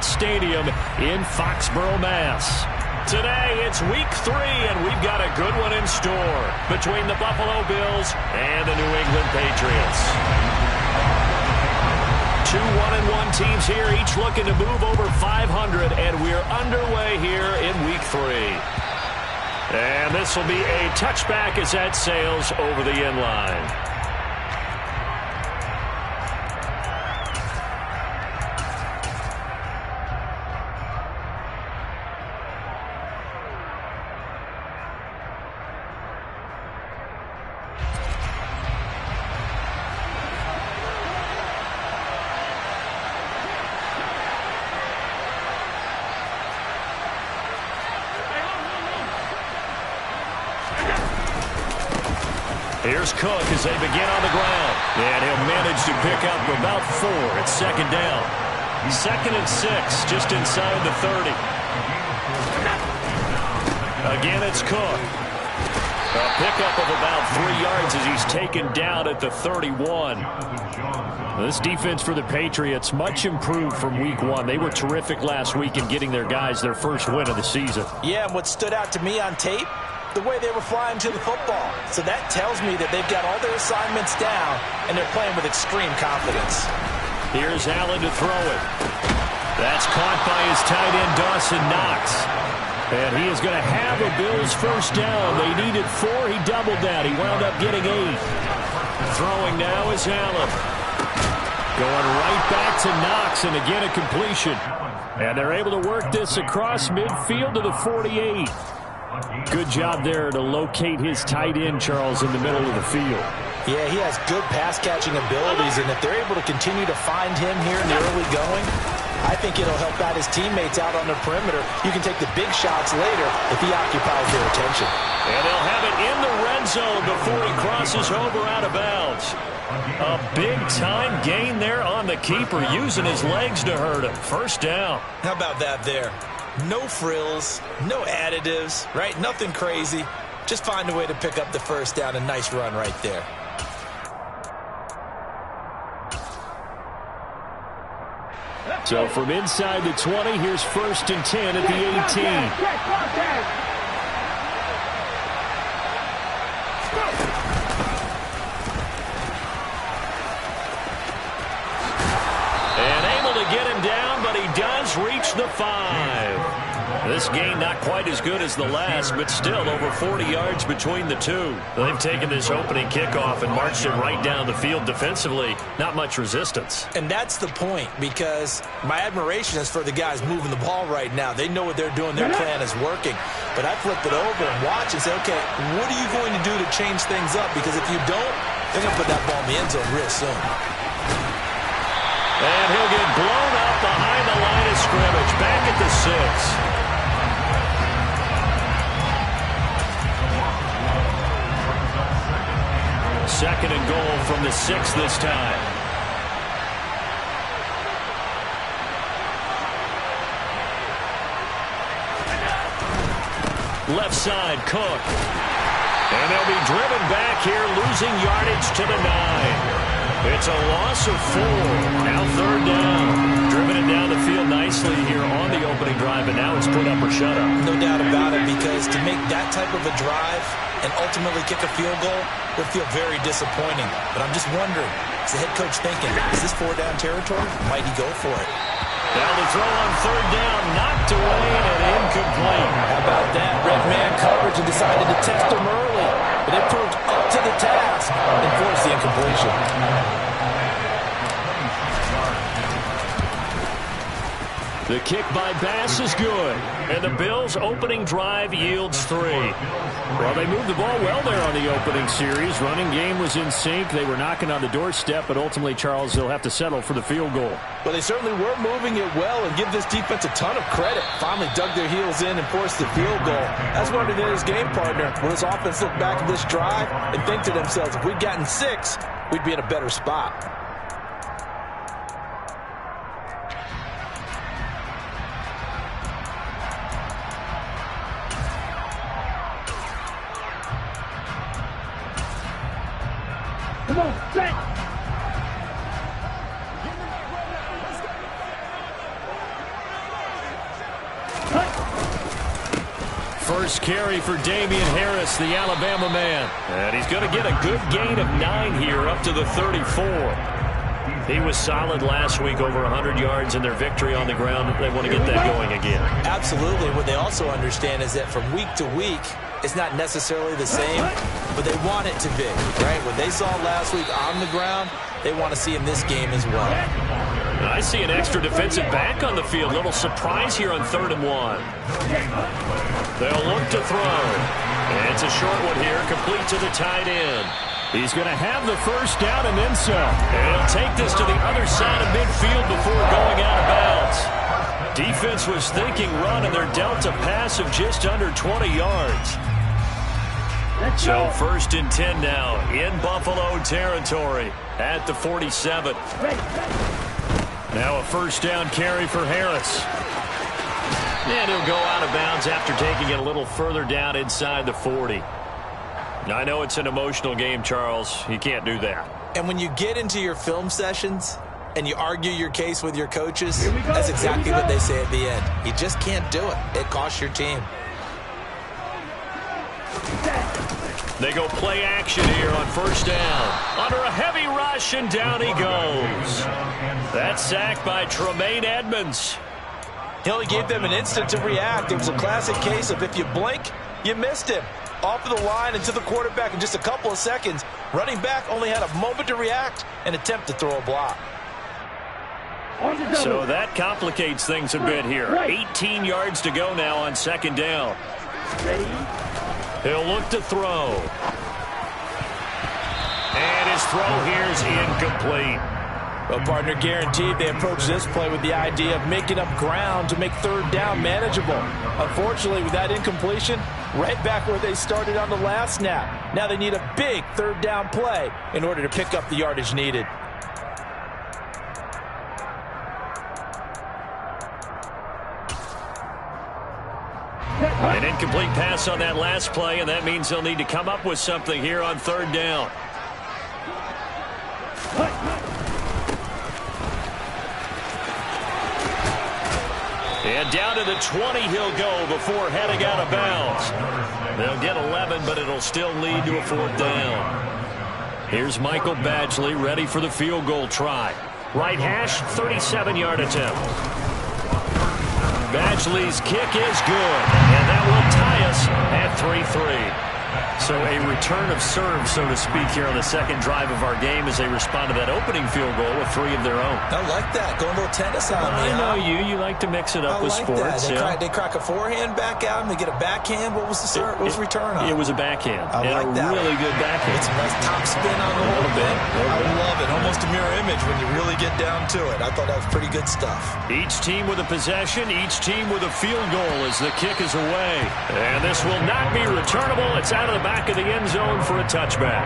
Gillette Stadium in Foxborough, Mass. Today, it's week 3, and we've got a good one in store between the Buffalo Bills and the New England Patriots. 2 1-1 teams here, each looking to move over 500, and we're underway here in week 3. And this will be a touchback as that sails over the end line. Here's Cook as they begin on the ground. And he'll manage to pick up about 4 at second down. 2nd and 6, just inside the 30. Again, it's Cook. A pickup of about 3 yards as he's taken down at the 31. This defense for the Patriots, much improved from week 1. They were terrific last week in getting their guys their first win of the season. Yeah, and what stood out to me on tape, the way they were flying to the football. So that tells me that they've got all their assignments down, and they're playing with extreme confidence. Here's Allen to throw it. That's caught by his tight end, Dawson Knox. And he is going to have a Bills first down. They needed 4. He doubled that. He wound up getting 8. Throwing now is Allen. Going right back to Knox, and again a completion. And they're able to work this across midfield to the 48. Good job there to locate his tight end, Charles, in the middle of the field. Yeah, he has good pass-catching abilities, and if they're able to continue to find him here in the early going, I think it'll help out his teammates out on the perimeter. You can take the big shots later if he occupies their attention. And they'll have it in the red zone before he crosses over out of bounds. A big-time gain there on the keeper, using his legs to hurt him. First down. How about that there? No frills, no additives, right? Nothing crazy. Just find a way to pick up the first down. A nice run right there. So from inside the 20, here's 1st and 10 at the 18. Get him down, but he does reach the 5. This game not quite as good as the last, but still over 40 yards between the two. They've taken this opening kickoff and marched it right down the field defensively. Not much resistance. And that's the point, because my admiration is for the guys moving the ball right now. They know what they're doing. Their plan is working. But I flip it over and watch and say, okay, what are you going to do to change things up? Because if you don't, they're going to put that ball in the end zone real soon. And he'll get blown up behind the line of scrimmage. Back at the 6. 2nd and goal from the 6 this time. Left side, Cook. And they'll be driven back here, losing yardage to the 9. It's a loss of 4. Now 3rd down. Driven it down the field nicely here on the opening drive, and now it's put up or shut up. No doubt about it, because to make that type of a drive and ultimately kick a field goal would feel very disappointing. But I'm just wondering, is the head coach thinking, is this 4-down territory? Might he go for it? Now the throw on 3rd down, knocked away and incomplete. How about that? Red man coverage and decided to test him early. But they proved up to the task and forced the incompletion. The kick by Bass is good. And the Bills' opening drive yields 3. Well, they moved the ball well there on the opening series. Running game was in sync. They were knocking on the doorstep, but ultimately, Charles, they'll have to settle for the field goal. Well, they certainly were moving it well, and give this defense a ton of credit. Finally dug their heels in and forced the field goal. That's why they're his game partner. When his offense look back at this drive and think to themselves, if we'd gotten 6, we'd be in a better spot. Come on, set! First carry for Damian Harris, the Alabama man. And he's going to get a good gain of 9 here, up to the 34. He was solid last week, over 100 yards in their victory on the ground. They want to get that going again. Absolutely. What they also understand is that from week to week, it's not necessarily the same, but they want it to be, right? What they saw last week on the ground, they want to see in this game as well. I see an extra defensive back on the field. Little surprise here on 3rd and 1. They'll look to throw. And it's a short one here, complete to the tight end. He's going to have the first down and then some. And he'll take this to the other side of midfield before going out of bounds. Defense was thinking run, and they're dealt a pass of just under 20 yards. So 1st and 10 now in Buffalo territory at the 47. Now a first down carry for Harris. And he'll go out of bounds after taking it a little further down inside the 40. I know it's an emotional game, Charles. You can't do that. And when you get into your film sessions and you argue your case with your coaches, that's exactly what they say at the end. You just can't do it. It costs your team. They go play action here on first down. Under a heavy rush, and down he goes. That's sacked by Tremaine Edmonds. He only gave them an instant to react. It was a classic case of if you blink, you missed him. Off of the line and to the quarterback in just a couple of seconds. Running back only had a moment to react and attempt to throw a block. So that complicates things a bit here. 18 yards to go now on 2nd down. He'll look to throw. And his throw here is incomplete. Well, partner, guaranteed they approach this play with the idea of making up ground to make 3rd down manageable. Unfortunately, with that incompletion, right back where they started on the last snap. Now they need a big 3rd down play in order to pick up the yardage needed. An incomplete pass on that last play, and that means they'll need to come up with something here on 3rd down. And down to the 20 he'll go before heading out of bounds. They'll get 11, but it'll still lead to a 4th down. Here's Michael Badgley ready for the field goal try. Right hash, 37-yard attempt. Badgley's kick is good, and that will tie us at 3-3. So a return of serve, so to speak, here on the 2nd drive of our game as they respond to that opening field goal with 3 of their own. I like that. Going a little tennis on me. I know you like to mix it up with sports. They crack a forehand back out and they get a backhand. What was the serve? What was the return on? It was a backhand. I like that. Really good backhand. It's a nice top spin on the whole bit. I love it. Almost a mirror image when you really get down to it. I thought that was pretty good stuff. Each team with a possession, each team with a field goal as the kick is away. And this will not be returnable. It's out of the back of the end zone for a touchback.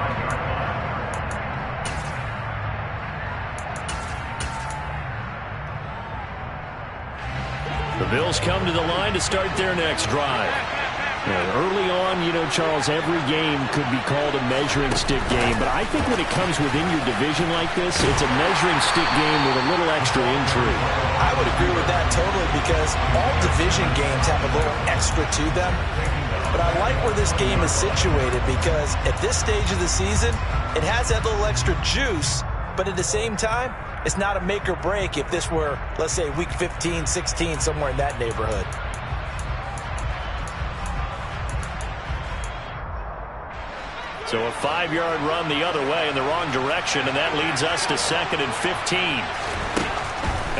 The Bills come to the line to start their next drive. And early on, you know, Charles, every game could be called a measuring stick game. But I think when it comes within your division like this, it's a measuring stick game with a little extra intrigue. I would agree with that totally because all division games have a little extra to them. But I like where this game is situated because at this stage of the season, it has that little extra juice. But at the same time, it's not a make or break if this were, let's say, week 15, 16, somewhere in that neighborhood. So a 5-yard run the other way in the wrong direction, and that leads us to 2nd and 15.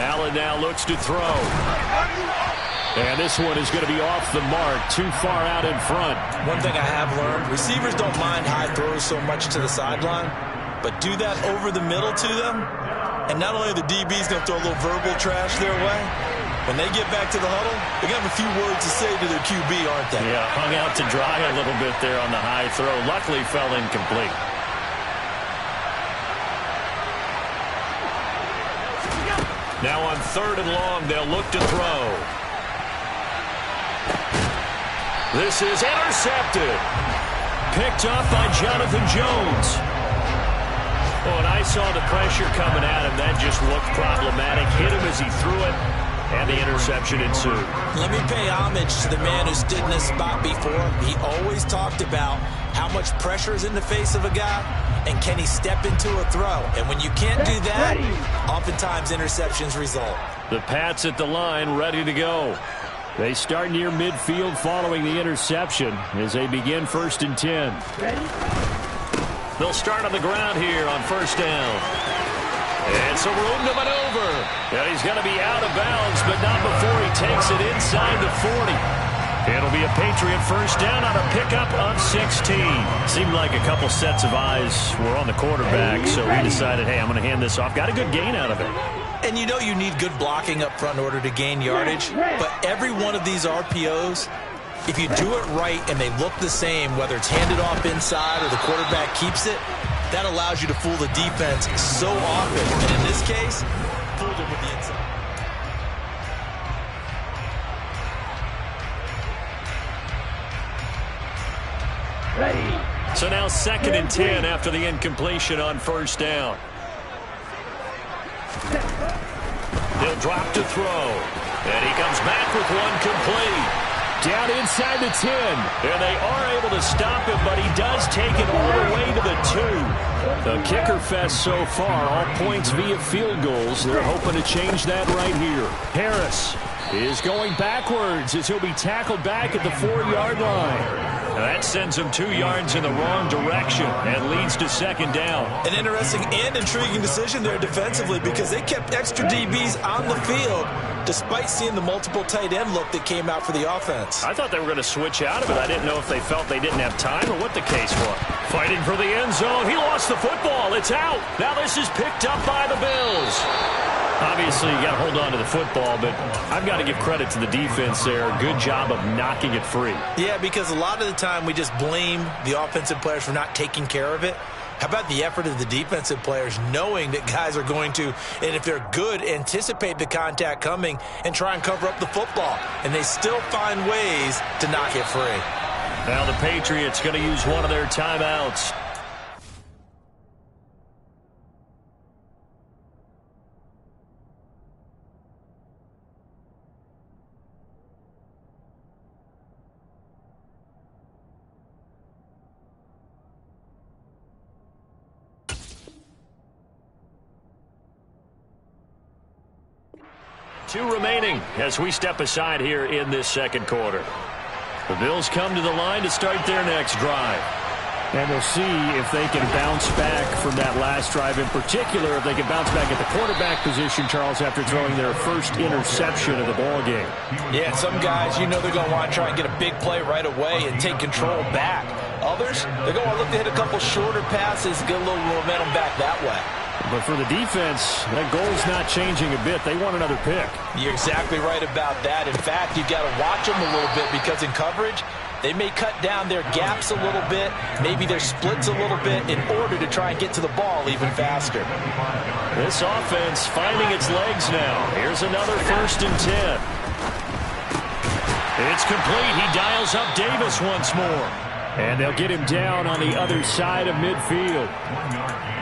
Allen now looks to throw. And this one is going to be off the mark, too far out in front. One thing I have learned, receivers don't mind high throws so much to the sideline, but do that over the middle to them, and not only are the DBs going to throw a little verbal trash their way, when they get back to the huddle, they're going to have a few words to say to their QB, aren't they? Yeah, hung out to dry a little bit there on the high throw. Luckily fell incomplete. Now on 3rd and long, they'll look to throw. This is intercepted. Picked off by Jonathan Jones. Oh, and I saw the pressure coming at him. That just looked problematic. Hit him as he threw it. and the interception ensued. Let me pay homage to the man who stood in this spot before. He always talked about how much pressure is in the face of a guy, and can he step into a throw? And when you can't do that, oftentimes interceptions result. The Pats at the line, ready to go. They start near midfield following the interception as they begin 1st and 10. They'll start on the ground here on 1st down. And some room to maneuver. And he's going to be out of bounds, but not before he takes it inside the 40. It'll be a Patriot 1st down on a pickup of 16. Seemed like a couple sets of eyes were on the quarterback, so he decided, hey, I'm going to hand this off. Got a good gain out of it. And you know you need good blocking up front in order to gain yardage, but every one of these RPOs, if you do it right and they look the same, whether it's handed off inside or the quarterback keeps it, that allows you to fool the defense so often. And in this case, fooled him with the inside. So now 2nd and 10 after the incompletion on 1st down. He'll drop to throw. And he comes back with one complete. Down inside the 10. And they are able to stop him, but he does take it all the way to the 2. The kicker fest so far, all points via field goals. They're hoping to change that right here. Harris is going backwards as he'll be tackled back at the 4-yard line. That sends him 2 yards in the wrong direction and leads to 2nd down. An interesting and intriguing decision there defensively because they kept extra DBs on the field despite seeing the multiple tight end look that came out for the offense. I thought they were going to switch out of it. I didn't know if they felt they didn't have time or what the case was. Fighting for the end zone. He lost the football. It's out. Now this is picked up by the Bills. Obviously, you got to hold on to the football, but I've got to give credit to the defense there. Good job of knocking it free. Yeah, because a lot of the time we just blame the offensive players for not taking care of it. How about the effort of the defensive players knowing that guys are going to, and if they're good, anticipate the contact coming and try and cover up the football. And they still find ways to knock it free. Now the Patriots going to use one of their timeouts. Two remaining as we step aside here in this 2nd quarter. The Bills come to the line to start their next drive. And we'll see if they can bounce back from that last drive. In particular, if they can bounce back at the quarterback position, Charles, after throwing their first interception of the ball game. Yeah, some guys, you know they're going to want to try and get a big play right away and take control back. Others, they're going to look to hit a couple shorter passes, get a little momentum back that way. But for the defense, that goal's not changing a bit. They want another pick. You're exactly right about that. In fact, you've got to watch them a little bit because in coverage, they may cut down their gaps a little bit, maybe their splits a little bit in order to try and get to the ball even faster. This offense finding its legs now. Here's another 1st and 10. It's complete. He dials up Davis once more. And they'll get him down on the other side of midfield.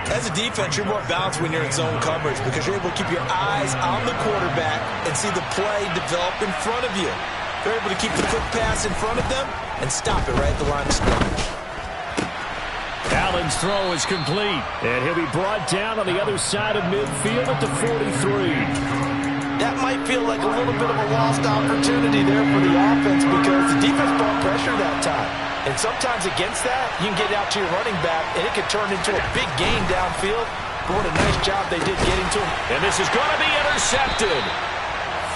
As a defense, you're more balanced when you're in zone coverage because you're able to keep your eyes on the quarterback and see the play develop in front of you. They're able to keep the quick pass in front of them and stop it right at the line of scrimmage. Allen's throw is complete, and he'll be brought down on the other side of midfield at the 43. That might feel like a little bit of a lost opportunity there for the offense because the defense brought pressure that time. And sometimes against that, you can get out to your running back, and it can turn into a big gain downfield. But what a nice job they did getting to him. And this is going to be intercepted.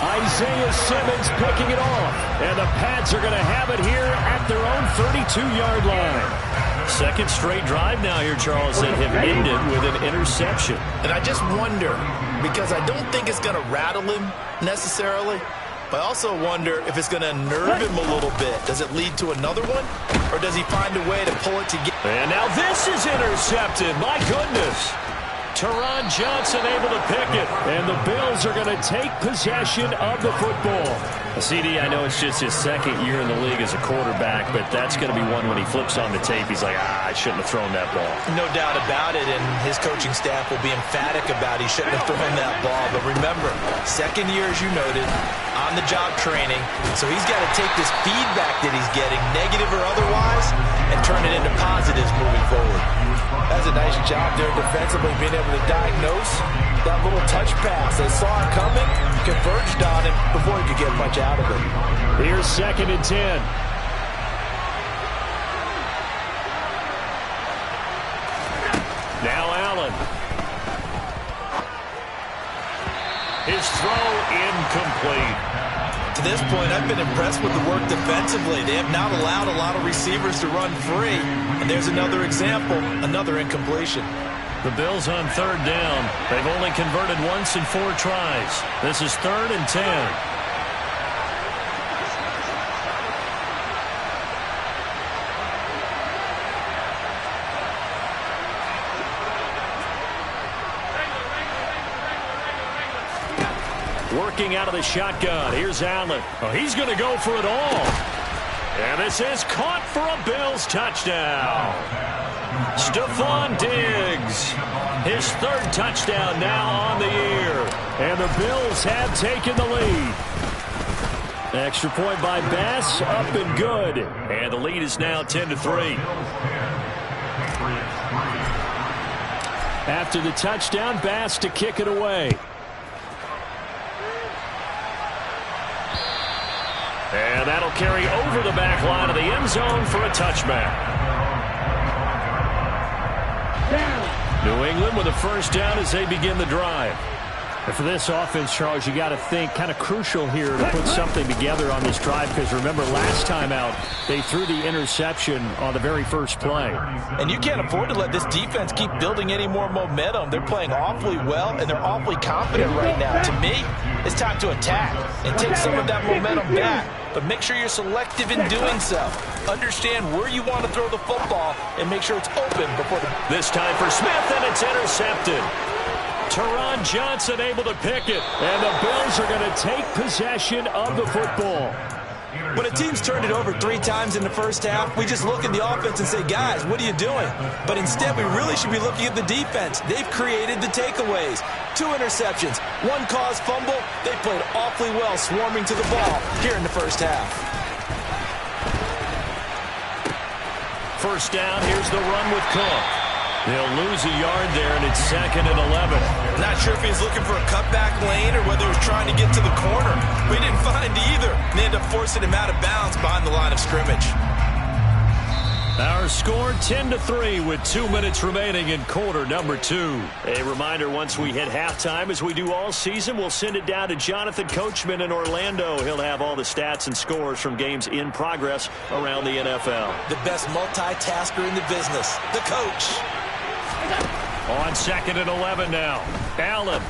Isaiah Simmons picking it off. And the Pats are going to have it here at their own 32-yard line. 2nd straight drive now here, Charles, that have ended with an interception. And I just wonder, because I don't think it's going to rattle him necessarily, but I also wonder if it's going to nerve him a little bit. Does it lead to another one? Or does he find a way to pull it together? And now this is intercepted. My goodness. Teron Johnson able to pick it. And the Bills are going to take possession of the football. CD, I know it's just his second year in the league as a quarterback, but that's going to be one when he flips on the tape. He's like, I shouldn't have thrown that ball. No doubt about it, and his coaching staff will be emphatic about he shouldn't have thrown that ball. But remember, second year, as you noted, on-the-job training. So he's got to take this feedback that he's getting, negative or otherwise, and turn it into positives moving forward. That's a nice job there defensively, being able to diagnose that little touch pass. They saw it coming, converged on it before he could get much out of it. Here's 2nd and 10. Now Allen. His throw incomplete. To this point, I've been impressed with the work defensively. They have not allowed a lot of receivers to run free. And there's another example, another incompletion. The Bills on 3rd down. They've only converted once in 4 tries. This is 3rd and 10. Working out of the shotgun. Here's Allen. Oh, he's going to go for it all. And this is caught for a Bills touchdown. Stephon Diggs. His 3rd touchdown now on the year. And the Bills have taken the lead. Extra point by Bass. Up and good. And the lead is now 10-3. After the touchdown, Bass to kick it away. And that'll carry over the back line of the end zone for a touchback. New England with a 1st down as they begin the drive. And for this offense, Charles, you got to think kind of crucial here to put something together on this drive, because remember last time out they threw the interception on the very first play. And you can't afford to let this defense keep building any more momentum. They're playing awfully well, and they're awfully confident right now. To me, it's time to attack and take some of that momentum back. But make sure you're selective in doing so. Understand where you want to throw the football and make sure it's open before the... This time for Smith, and it's intercepted. Teron Johnson able to pick it, and the Bills are going to take possession of the football. When a team's turned it over 3 times in the first half, we just look at the offense and say, guys, what are you doing? But instead, we really should be looking at the defense. They've created the takeaways. 2 interceptions, 1 caused fumble. They played awfully well swarming to the ball here in the first half. First down, here's the run with Cook. They'll lose a yard there, and it's 2nd and 11. Not sure if he was looking for a cutback lane or whether he was trying to get to the corner. We didn't find either. They ended up forcing him out of bounds behind the line of scrimmage. Our score 10-3 with 2 minutes remaining in quarter number 2. A reminder, once we hit halftime, as we do all season, we'll send it down to Jonathan Coachman in Orlando. He'll have all the stats and scores from games in progress around the NFL. The best multitasker in the business, the coach. On 2nd and 11 now. Allen.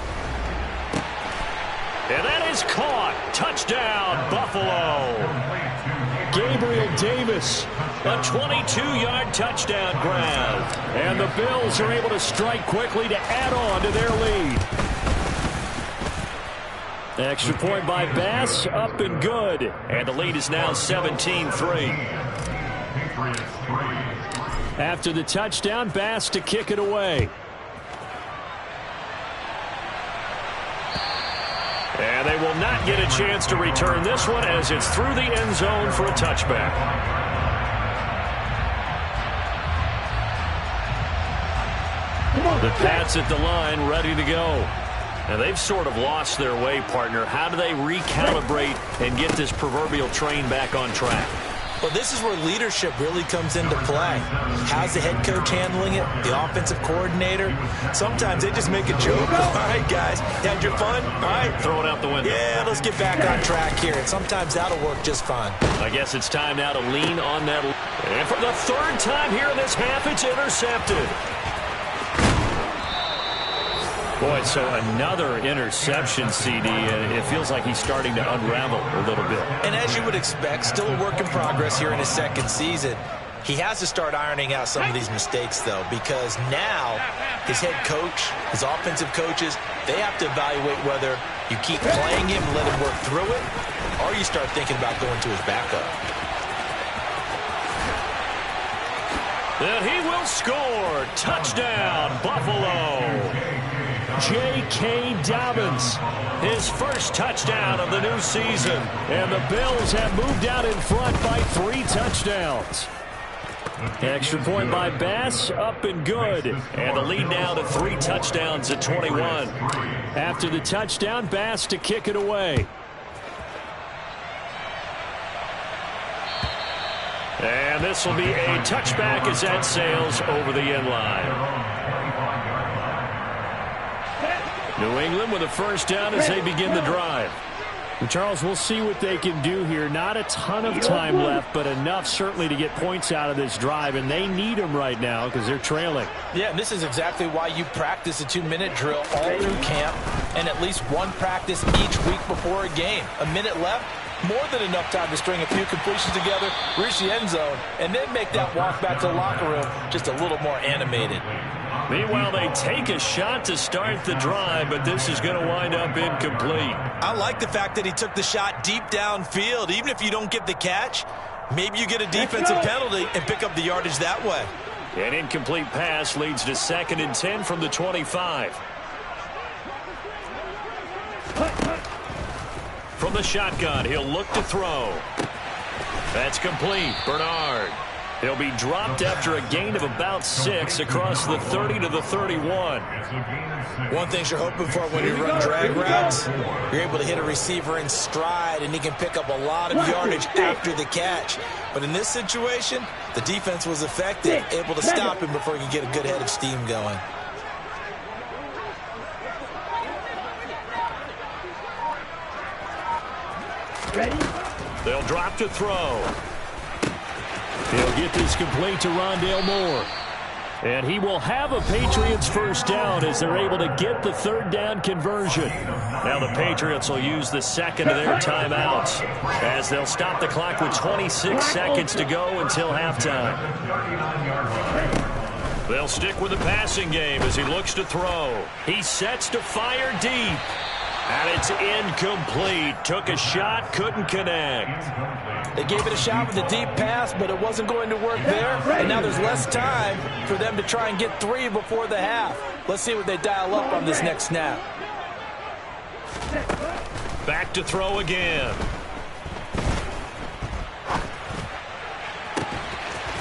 And that is caught. Touchdown, Buffalo. Gabriel Davis, a 22-yard touchdown grab. And the Bills are able to strike quickly to add on to their lead. Extra point by Bass, up and good. And the lead is now 17-3. After the touchdown, Bass to kick it away. And they will not get a chance to return this one as it's through the end zone for a touchback. The Pats at the line ready to go. Now they've sort of lost their way, partner. How do they recalibrate and get this proverbial train back on track? Well, this is where leadership really comes into play. How's the head coach handling it? The offensive coordinator? Sometimes they just make a joke. All right, guys, had your fun? All right. Throw it out the window. Yeah, let's get back on track here. And sometimes that'll work just fine. I guess it's time now to lean on that. And for the 3rd time here in this half, it's intercepted. Boy, so another interception, CD, and it feels like he's starting to unravel a little bit. And as you would expect, still a work in progress here in his 2nd season. He has to start ironing out some of these mistakes, though, because now his head coach, his offensive coaches, they have to evaluate whether you keep playing him and let him work through it, or you start thinking about going to his backup. And he will score. Touchdown, Buffalo. J.K. Dobbins, his first touchdown of the new season. And the Bills have moved out in front by 3 touchdowns. Extra point by Bass, up and good. And the lead now to 3 touchdowns at 21. After the touchdown, Bass to kick it away. And this will be a touchback as that sails over the end line. New England with a first down as they begin the drive. Charles, we'll see what they can do here. Not a ton of time left, but enough certainly to get points out of this drive, and they need them right now because they're trailing. Yeah, and this is exactly why you practice a 2-minute drill all through camp and at least one practice each week before a game. A minute left, more than enough time to string a few completions together, reach the end zone, and then make that walk back to the locker room just a little more animated. Meanwhile, they take a shot to start the drive, but this is going to wind up incomplete. I like the fact that he took the shot deep downfield. Even if you don't get the catch, maybe you get a defensive penalty and pick up the yardage that way. An incomplete pass leads to 2nd and 10 from the 25. From the shotgun, he'll look to throw. That's complete. Bernard. He'll be dropped after a gain of about 6 across the 30 to the 31. One thing you're hoping for when you run drag routes, you're able to hit a receiver in stride, and he can pick up a lot of yardage after the catch. But in this situation, the defense was effective, able to stop him before he could get a good head of steam going. Ready? They'll drop to throw. He'll get this complete to Rondale Moore. And he will have a Patriots first down as they're able to get the 3rd down conversion. Now the Patriots will use the 2nd of their timeouts as they'll stop the clock with 26 seconds to go until halftime. They'll stick with the passing game as he looks to throw. He sets to fire deep. And it's incomplete. Took a shot, couldn't connect. They gave it a shot with a deep pass, but it wasn't going to work there. And now there's less time for them to try and get 3 before the half. Let's see what they dial up on this next snap. Back to throw again.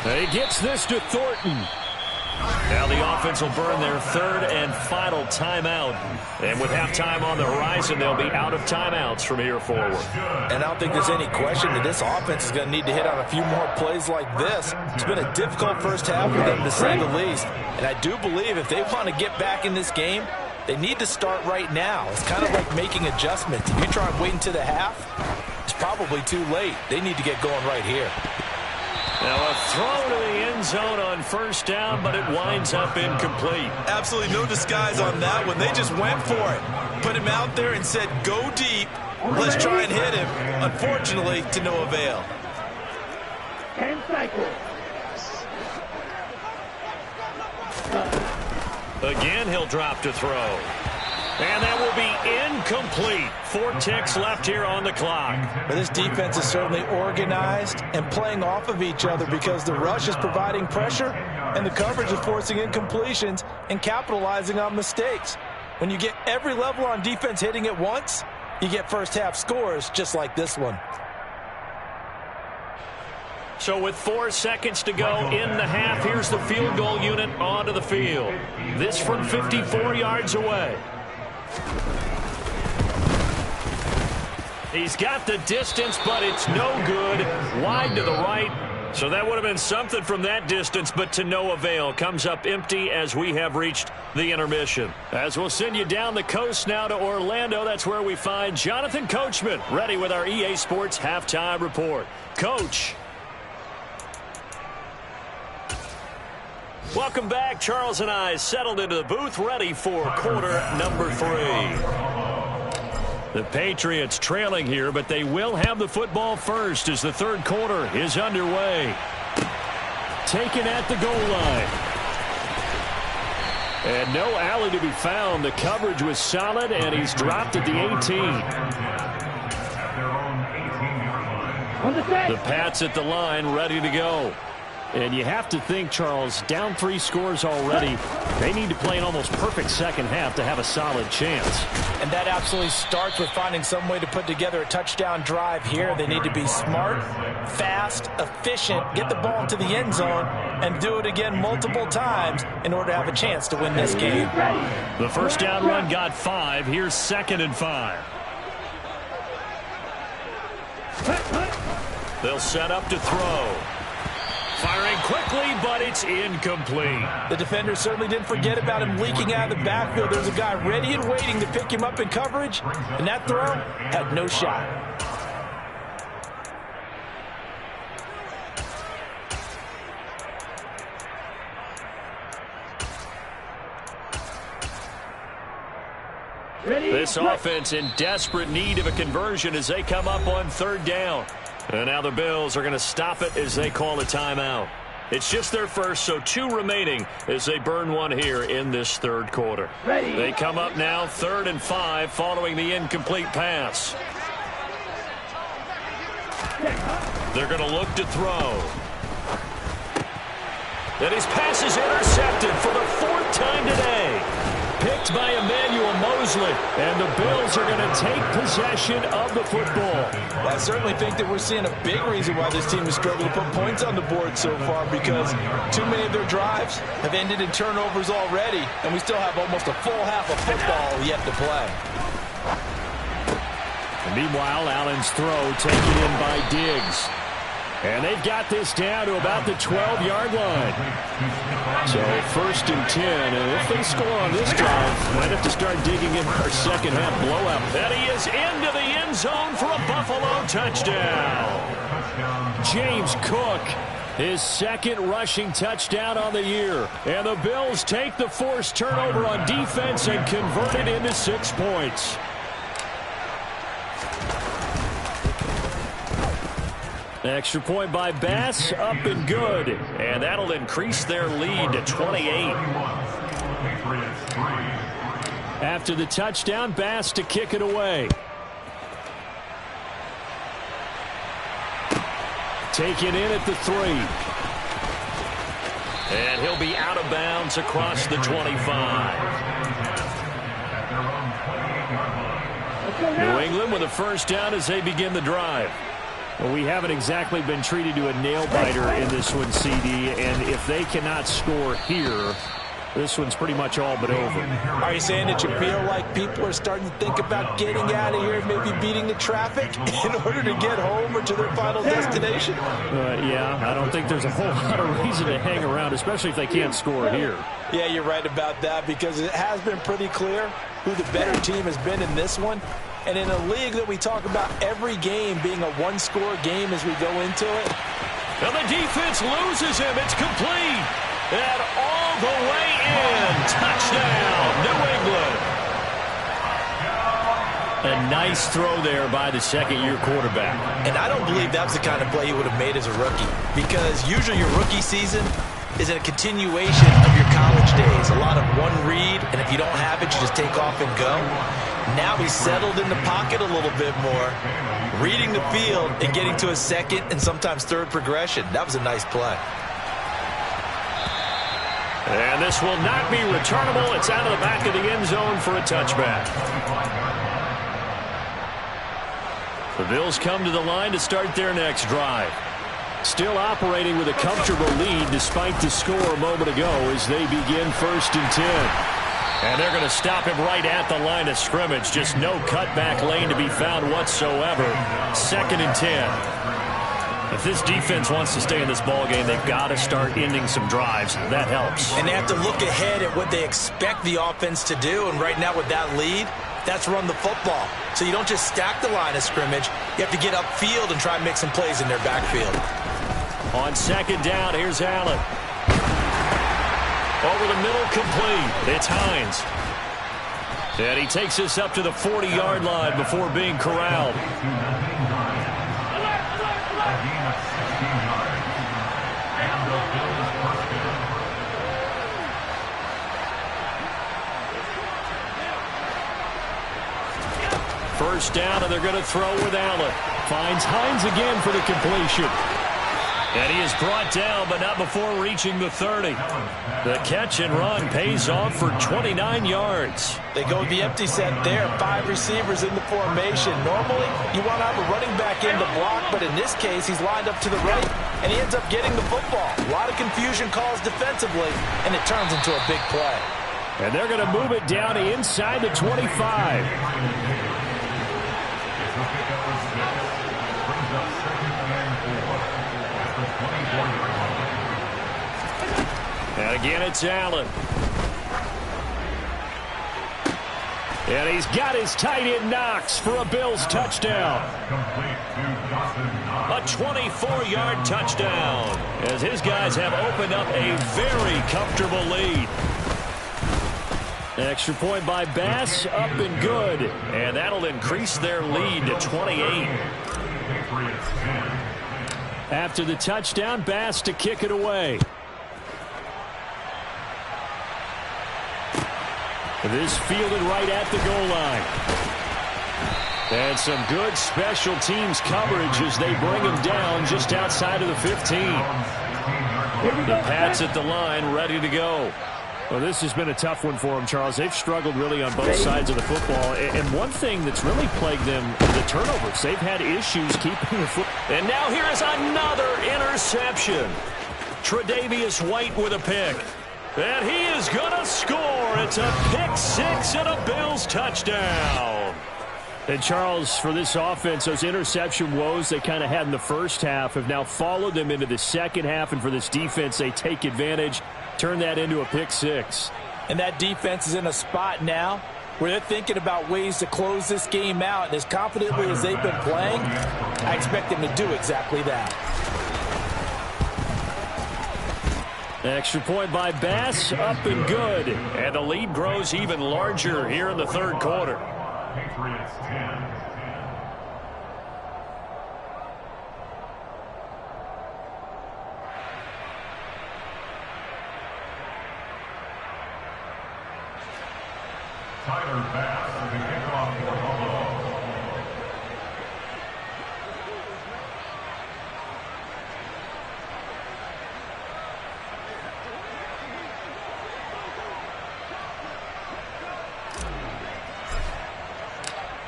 He gets this to Thornton. Now the offense will burn their 3rd and final timeout. And with halftime on the horizon, they'll be out of timeouts from here forward. And I don't think there's any question that this offense is going to need to hit on a few more plays like this. It's been a difficult first half for them, to say the least. And I do believe if they want to get back in this game, they need to start right now. It's kind of like making adjustments. If you try and wait until the half, it's probably too late. They need to get going right here. Now a throw to the end zone on first down, but it winds up incomplete. Absolutely no disguise on that one. They just went for it. Put him out there and said, go deep. Let's try and hit him. Unfortunately, to no avail. 10 cycles. Again, he'll drop to throw. And that will be incomplete. 4 ticks left here on the clock. But this defense is certainly organized and playing off of each other because the rush is providing pressure and the coverage is forcing incompletions and capitalizing on mistakes. When you get every level on defense hitting at once, you get first half scores just like this one. So with 4 seconds to go in the half, here's the field goal unit onto the field. This from 54 yards away. He's got the distance, but it's no good. Wide to the right. So that would have been something from that distance, but to no avail. Comes up empty as we have reached the intermission. As we'll send you down the coast now to Orlando, that's where we find Jonathan Coachman, ready with our EA Sports halftime report. Coach. Welcome back. Charles and I settled into the booth, ready for quarter number 3. The Patriots trailing here, but they will have the football first as the 3rd quarter is underway. taken at the goal line. And no alley to be found. The coverage was solid, and he's dropped at the 18. The Pats at the line, ready to go. And you have to think, Charles, down 3 scores already. They need to play an almost perfect second half to have a solid chance. And that absolutely starts with finding some way to put together a touchdown drive here. They need to be smart, fast, efficient, get the ball into the end zone, and do it again multiple times in order to have a chance to win this game. The first down run got 5. Here's 2nd and 5. They'll set up to throw. Firing quickly, but it's incomplete. The defender certainly didn't forget about him leaking out of the backfield. There's a guy ready and waiting to pick him up in coverage, and that throw had no shot. This offense in desperate need of a conversion as they come up on 3rd down. And now the Bills are going to stop it as they call a timeout. It's just their first, so 2 remaining as they burn one here in this 3rd quarter. They come up now 3rd and 5 following the incomplete pass. They're going to look to throw. And his pass is intercepted for the 4th time today. Picked by Emmanuel Mosley, and the Bills are going to take possession of the football. I certainly think that we're seeing a big reason why this team is struggling to put points on the board so far, because too many of their drives have ended in turnovers already, and we still have almost a full half of football yet to play. And meanwhile, Allen's throw taken in by Diggs. And they've got this down to about the 12-yard line. So 1st and 10, and if they score on this drive, might have to start digging in our second half blowout. And he is into the end zone for a Buffalo touchdown. James Cook, his 2nd rushing touchdown on the year. And the Bills take the forced turnover on defense and convert it into 6 points. Extra point by Bass, up and good. And that'll increase their lead to 28. After the touchdown, Bass to kick it away. Taken in at the 3. And he'll be out of bounds across the 25. New England with a first down as they begin the drive. Well, we haven't exactly been treated to a nail-biter in this one, CD, and if they cannot score here, this one's pretty much all but over. Are you saying that you feel like people are starting to think about getting out of here, maybe beating the traffic in order to get home or to their final destination? Yeah, I don't think there's a whole lot of reason to hang around, especially if they can't score here. Yeah, you're right about that, because it has been pretty clear who the better team has been in this one. And in a league that we talk about every game being a 1-score game as we go into it. And the defense loses him. It's complete. And all the way in. Touchdown, New England. A nice throw there by the 2nd-year quarterback. And I don't believe that's the kind of play he would have made as a rookie, because usually your rookie season is a continuation of your college days. A lot of one read, and if you don't have it, you just take off and go. Now he's settled in the pocket a little bit more, reading the field and getting to a 2nd and sometimes 3rd progression. That was a nice play. And this will not be returnable. It's out of the back of the end zone for a touchback. The Bills come to the line to start their next drive. Still operating with a comfortable lead despite the score a moment ago as they begin 1st and 10. And they're going to stop him right at the line of scrimmage. Just no cutback lane to be found whatsoever. 2nd and 10. If this defense wants to stay in this ballgame, they've got to start ending some drives. That helps. And they have to look ahead at what they expect the offense to do. And right now with that lead, that's run the football. So you don't just stack the line of scrimmage. You have to get upfield and try and make some plays in their backfield. On 2nd down, here's Allen. Over the middle, complete. It's Hines. And he takes this up to the 40-yard line before being corralled. first down, and they're going to throw with Allen. Finds Hines again for the completion. And he is brought down, but not before reaching the 30. The catch and run pays off for 29 yards. They go with the empty set there. 5 receivers in the formation. Normally, you want to have a running back in the block, but in this case, he's lined up to the right, and he ends up getting the football. A lot of confusion calls defensively, and it turns into a big play. And they're going to move it down to inside the 25. And again, it's Allen. And he's got his tight end Knox for a Bills touchdown. A 24-yard touchdown as his guys have opened up a very comfortable lead. Extra point by Bass, up and good. And that'll increase their lead to 28. After the touchdown, Bass to kick it away. This fielded right at the goal line. And some good special teams coverage as they bring him down just outside of the 15. The Pats at the line, ready to go. Well, this has been a tough one for them, Charles. They've struggled really on both sides of the football. And one thing that's really plagued them is the turnovers. They've had issues keeping the foot. And now here is another interception. Tre'Davious White with a pick. And he is going to score. It's a pick-6 and a Bills touchdown. And, Charles, for this offense, those interception woes they kind of had in the first half have now followed them into the second half. And for this defense, they take advantage, turn that into a pick-6. And that defense is in a spot now where they're thinking about ways to close this game out. And as confidently as they've been playing, I expect them to do exactly that. Extra point by Bass, up and good. And the lead grows even larger here in the third quarter. Patriots 10. Tyler Bass with the kickoff for Buffalo.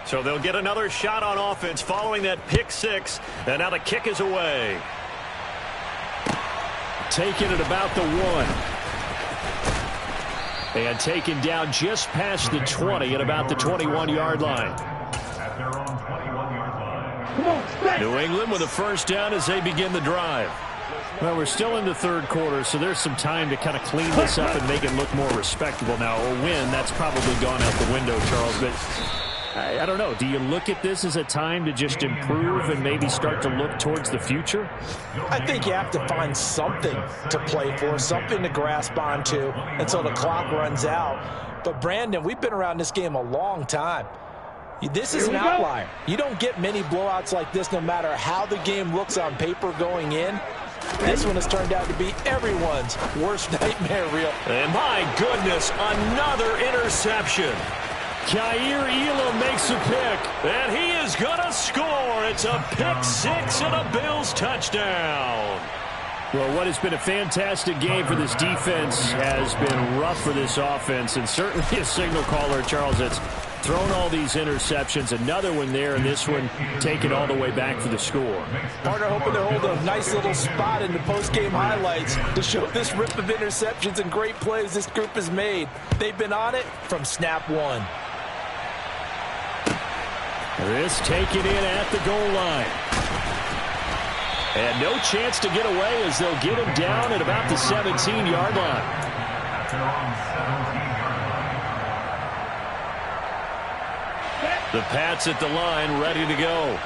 So they'll get another shot on offense following that pick-6. And now the kick is away. Taken at about the 1. And taken down just past the 20 at about the 21-yard line. At their own 21-yard line. New England with a first down as they begin the drive. Well, we're still in the third quarter, so there's some time to kind of clean this up and make it look more respectable now. A win, that's probably gone out the window, Charles, but I don't know. Do you look at this as a time to just improve and maybe start to look towards the future? I think you have to find something to play for, something to grasp onto until the clock runs out. But, Brandon, we've been around this game a long time. This is an outlier. You don't get many blowouts like this no matter how the game looks on paper going in. This one has turned out to be everyone's worst nightmare reel. And my goodness, another interception. Kaiir Elam makes a pick, and he is going to score. It's a pick-6 and a Bills touchdown. Well, what has been a fantastic game for this defense has been rough for this offense, and certainly a signal caller, Charles, that's thrown all these interceptions. Another one there, and this one taken all the way back for the score. Partner hoping to hold a nice little spot in the post-game highlights to show this rip of interceptions and great plays this group has made. They've been on it from snap one. This taken in at the goal line. And no chance to get away as they'll get him down at about the 17-yard line. The Pats at the line, ready to go.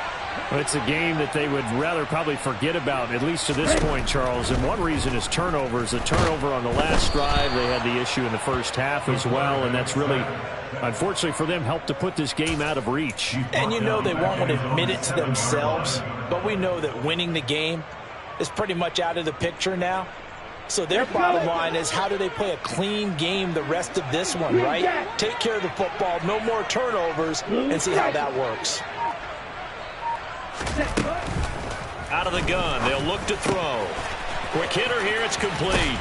Well, it's a game that they would rather probably forget about, at least to this point, Charles. And one reason is turnovers. A turnover on the last drive. They had the issue in the first half as well, and that's really, unfortunately for them, helped to put this game out of reach. And you know they won't admit it to themselves, but we know that winning the game is pretty much out of the picture now. So their bottom line is, how do they play a clean game the rest of this one, right? Take care of the football, no more turnovers, and see how that works. Out of the gun, they'll look to throw. Quick hitter here, it's complete.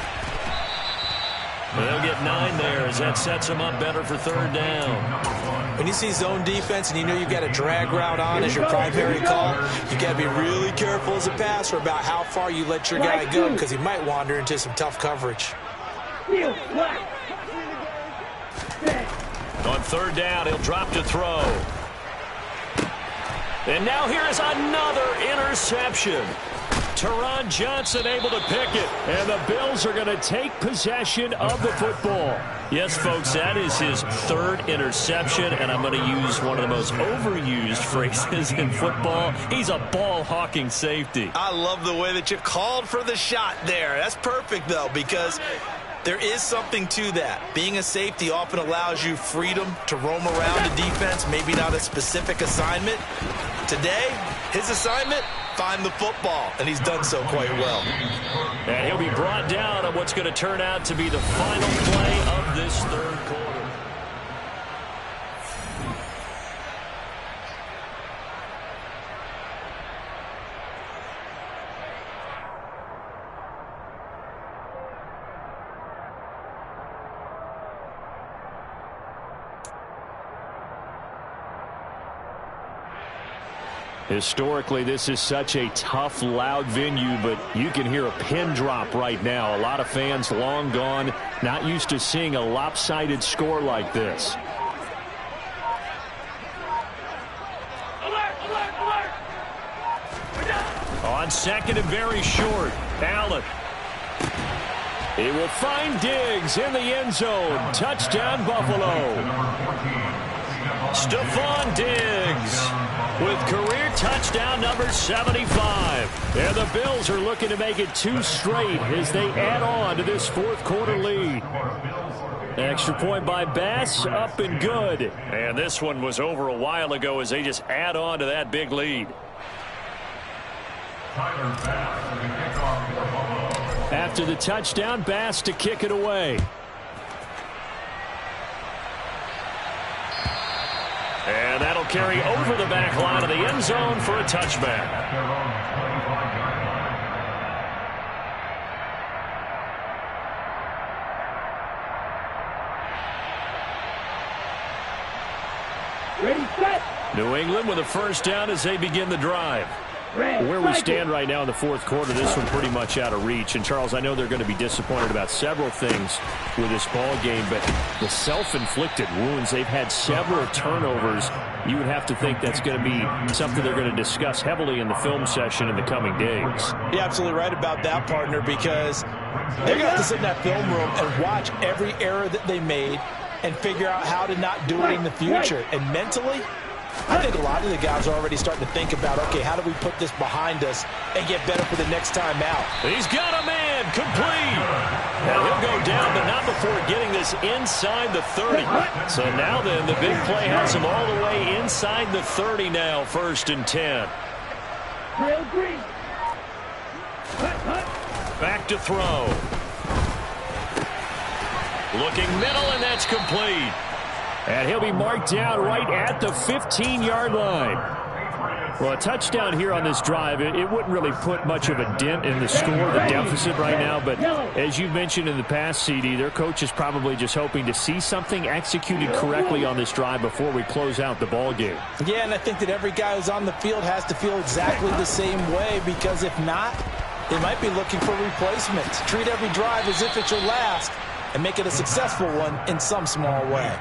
They'll get 9 there as that sets them up better for third down. When you see zone defense and you know you've got a drag route on as your primary call, you got to be really careful as a passer about how far you let your guy go, because he might wander into some tough coverage. On third down, he'll drop to throw. And now here is another interception. Teron Johnson able to pick it, and the Bills are going to take possession of the football. Yes, folks, that is his 3rd interception, and I'm going to use one of the most overused phrases in football. He's a ball-hawking safety. I love the way that you called for the shot there. That's perfect, though, because there is something to that. Being a safety often allows you freedom to roam around the defense, maybe not a specific assignment. Today, his assignment, find the football, and he's done so quite well. And he'll be brought down on what's going to turn out to be the final play of this third quarter. Historically, this is such a tough, loud venue, but you can hear a pin drop right now. A lot of fans long gone, not used to seeing a lopsided score like this. On second and very short, Allen. He will find Diggs in the end zone. Touchdown, Buffalo. Stephon Diggs with career touchdown number 75. And the Bills are looking to make it 2 straight as they add on to this fourth quarter lead. Extra point by Bass, up and good. And this one was over a while ago as they just add on to that big lead. After the touchdown, Bass to kick it away. And that'll carry over the back line of the end zone for a touchback. Ready, set. New England with a first down as they begin the drive. Where we stand right now in the fourth quarter, this one pretty much out of reach. And, Charles, I know they're going to be disappointed about several things with this ball game, but the self-inflicted wounds, they've had several turnovers. You would have to think that's going to be something they're going to discuss heavily in the film session in the coming days. You're absolutely right about that, partner, because they're going to have to sit in that film room and watch every error that they made and figure out how to not do it in the future. And mentally, I think a lot of the guys are already starting to think about, okay, how do we put this behind us and get better for the next time out? He's got a man, complete. Now he'll go down, but not before getting this inside the 30. So now then, the big play has him all the way inside the 30 now, 1st and 10. Back to throw. Looking middle, and that's complete. And he'll be marked down right at the 15-yard line. Well, a touchdown here on this drive, it wouldn't really put much of a dent in the score, the deficit right now. But as you mentioned in the past, CD, their coach is probably just hoping to see something executed correctly on this drive before we close out the ball game. Yeah, and I think that every guy who's on the field has to feel exactly the same way, because if not, they might be looking for replacements. Treat every drive as if it's your last, and make it a successful one in some small way.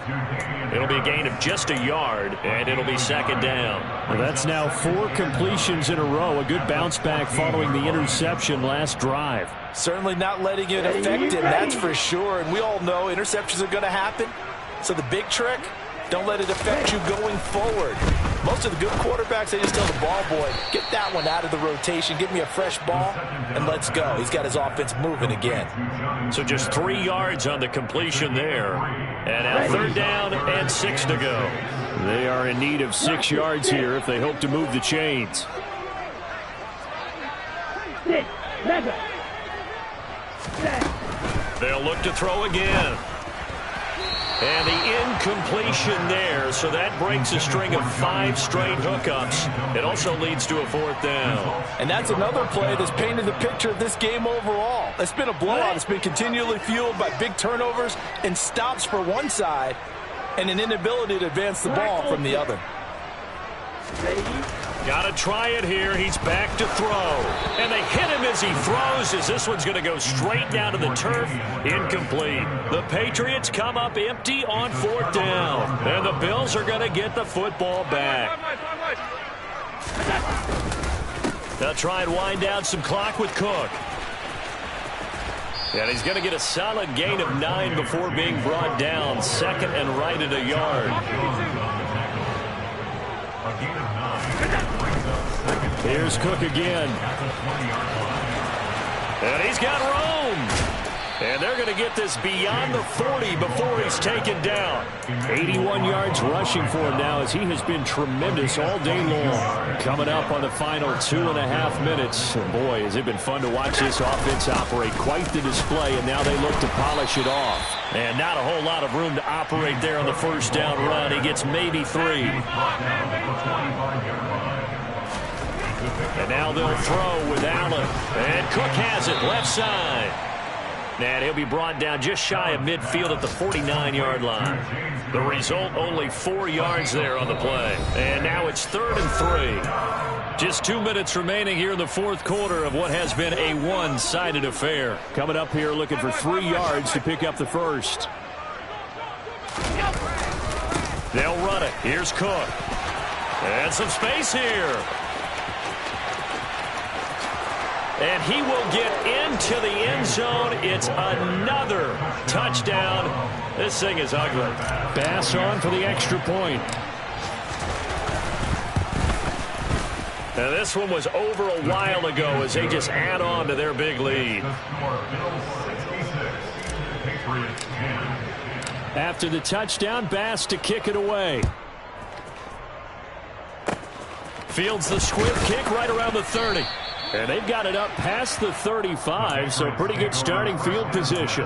It'll be a gain of just a yard, and it'll be 2nd down. Well, that's now 4 completions in a row. A good bounce back following the interception last drive. Certainly not letting it affect him, that's for sure. And we all know interceptions are going to happen. So the big trick, don't let it affect you going forward. Most of the good quarterbacks, they just tell the ball boy, get that one out of the rotation, give me a fresh ball, and let's go. He's got his offense moving again. So just 3 yards on the completion there. And now 3rd down and 6 to go. They are in need of 6 yards here if they hope to move the chains. They'll look to throw again. And the incompletion there, so that breaks a string of 5 straight hookups. It also leads to a 4th down. And that's another play that's painted the picture of this game overall. It's been a blowout. It's been continually fueled by big turnovers and stops for one side and an inability to advance the ball from the other. Got to try it here. He's back to throw. And they hit him as he throws, as this one's going to go straight down to the turf. Incomplete. The Patriots come up empty on 4th down. And the Bills are going to get the football back. They'll try and wind down some clock with Cook. And he's going to get a solid gain of 9 before being brought down. 2nd and right at a yard. Here's Cook again. And he's got room. And they're going to get this beyond the 40 before he's taken down. 81 yards rushing for him now, as he has been tremendous all day long. Coming up on the final 2.5 minutes. And boy, has it been fun to watch this offense operate. Quite the display, and now they look to polish it off. And not a whole lot of room to operate there on the 1st down run. He gets maybe 3. And now they'll throw with Allen. And Cook has it, left side. And he'll be brought down just shy of midfield at the 49-yard line. The result, only 4 yards there on the play. And now it's 3rd and 3. Just 2 minutes remaining here in the 4th quarter of what has been a one-sided affair. Coming up here looking for 3 yards to pick up the first. They'll run it. Here's Cook. And some space here. And he will get into the end zone. It's another touchdown. This thing is ugly. Bass on for the extra point. Now this one was over a while ago as they just add on to their big lead. After the touchdown, Bass to kick it away. Fields the squib kick right around the 30. And they've got it up past the 35, so pretty good starting field position.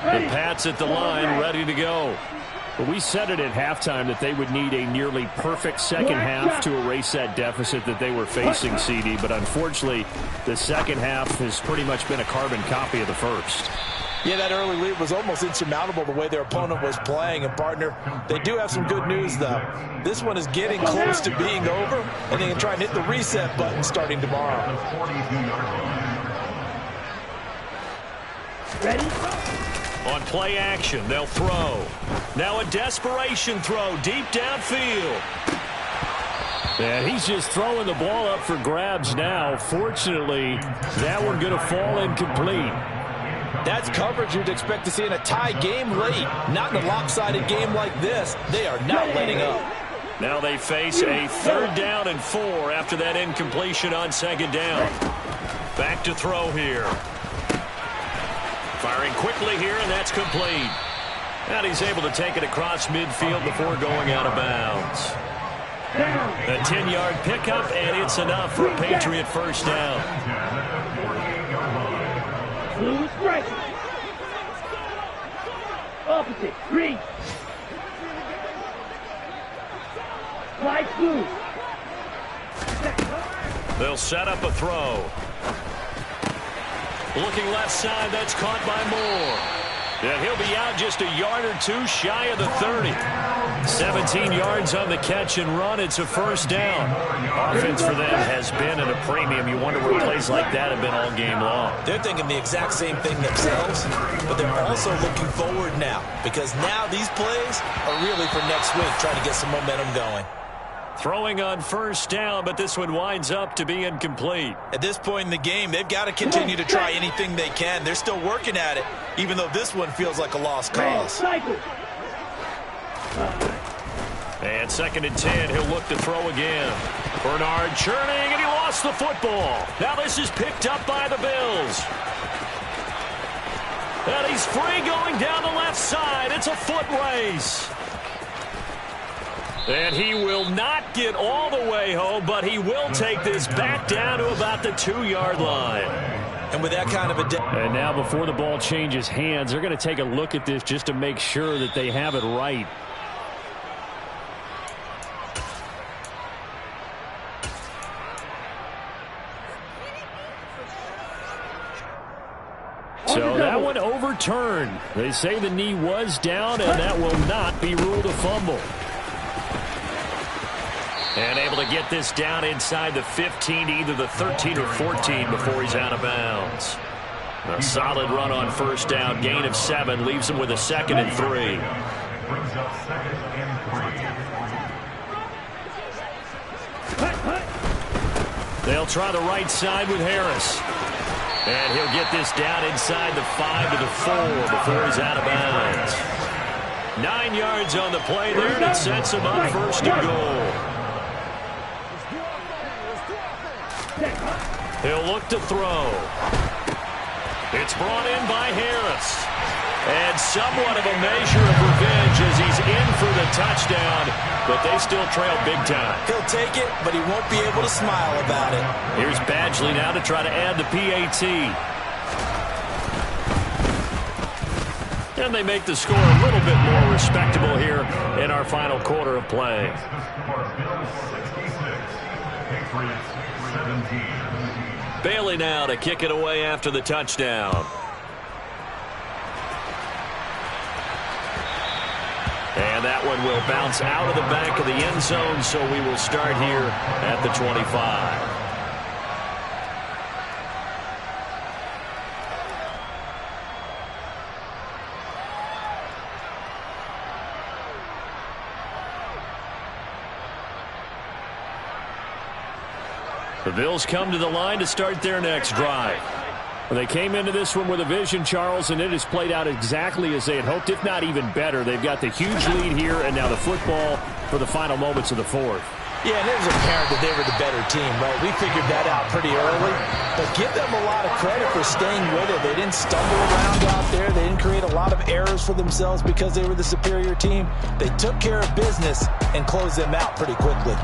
The Pats at the line, ready to go. But we said it at halftime that they would need a nearly perfect second half to erase that deficit that they were facing, CD. But unfortunately, the second half has pretty much been a carbon copy of the first. Yeah, that early lead was almost insurmountable the way their opponent was playing. And, partner, they do have some good news, though. This one is getting close to being over, and they can try and hit the reset button starting tomorrow. Ready? On play action, they'll throw. Now a desperation throw deep downfield. And he's just throwing the ball up for grabs now. Fortunately, that one going to fall incomplete. That's coverage you'd expect to see in a tie game late. Not in a lopsided game like this. They are not letting up. Now they face a 3rd down and 4 after that incompletion on 2nd down. Back to throw here. Firing quickly here, and that's complete. And he's able to take it across midfield before going out of bounds. A 10-yard pickup, and it's enough for a Patriot 1st down. Blue strike. Opposite. Green. Light blue. They'll set up a throw. Looking left side, that's caught by Moore. And he'll be out just a yard or 2 shy of the 30. 17 yards on the catch and run. It's a 1st down. Offense for them has been at a premium. You wonder where plays like that have been all game long. They're thinking the exact same thing themselves, but they're also looking forward now, because now these plays are really for next week, trying to get some momentum going. Throwing on 1st down, but this one winds up to be incomplete. At this point in the game, they've got to continue to try anything they can. They're still working at it, even though this one feels like a lost cause. And 2nd and 10, he'll look to throw again. Bernard churning, and he lost the football. Now this is picked up by the Bills. And he's free going down the left side. It's a foot race. And he will not get all the way home, but he will take this back down to about the 2-yard line. And with that kind of a... And now before the ball changes hands, they're going to take a look at this just to make sure that they have it right. So that one overturned. They say the knee was down, and that will not be ruled a fumble. And able to get this down inside the 15, either the 13 or 14 before he's out of bounds. A solid run on first down, gain of 7, leaves him with a 2nd and 3. Brings up 2nd and 3. They'll try the right side with Harris. And he'll get this down inside the 5 to the 4 before he's out of bounds. 9 yards on the play there, and it sets him up 1st and goal. He'll look to throw. It's brought in by Harris. And somewhat of a measure of revenge as he's in for the touchdown, but they still trail big time. He'll take it, but he won't be able to smile about it. Here's Badgley now to try to add the PAT. And they make the score a little bit more respectable here in our final quarter of play. Bailey now to kick it away after the touchdown. And that one will bounce out of the back of the end zone, so we will start here at the 25. The Bills come to the line to start their next drive. They came into this one with a vision, Charles, and it has played out exactly as they had hoped, if not even better. They've got the huge lead here, and now the football for the final moments of the 4th. Yeah, and it was apparent that they were the better team, right? We figured that out pretty early. But give them a lot of credit for staying with it. They didn't stumble around out there. They didn't create a lot of errors for themselves because they were the superior team. They took care of business and closed them out pretty quickly.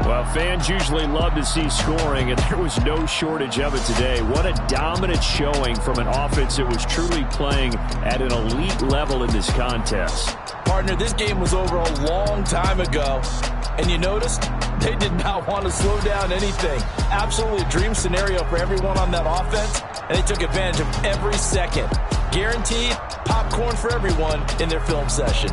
Well, fans usually love to see scoring, and there was no shortage of it today. What a dominant showing from an offense that was truly playing at an elite level in this contest. Partner, this game was over a long time ago, and you noticed they did not want to slow down anything. Absolutely a dream scenario for everyone on that offense, and they took advantage of every second. Guaranteed popcorn for everyone in their film session.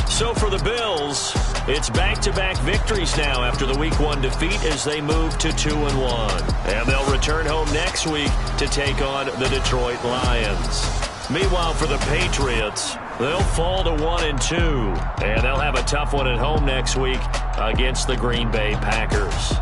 So for the Bills, it's back-to-back victories now after the Week 1 defeat as they move to 2-1. And they'll return home next week to take on the Detroit Lions. Meanwhile, for the Patriots, they'll fall to 1-2. And they'll have a tough one at home next week against the Green Bay Packers.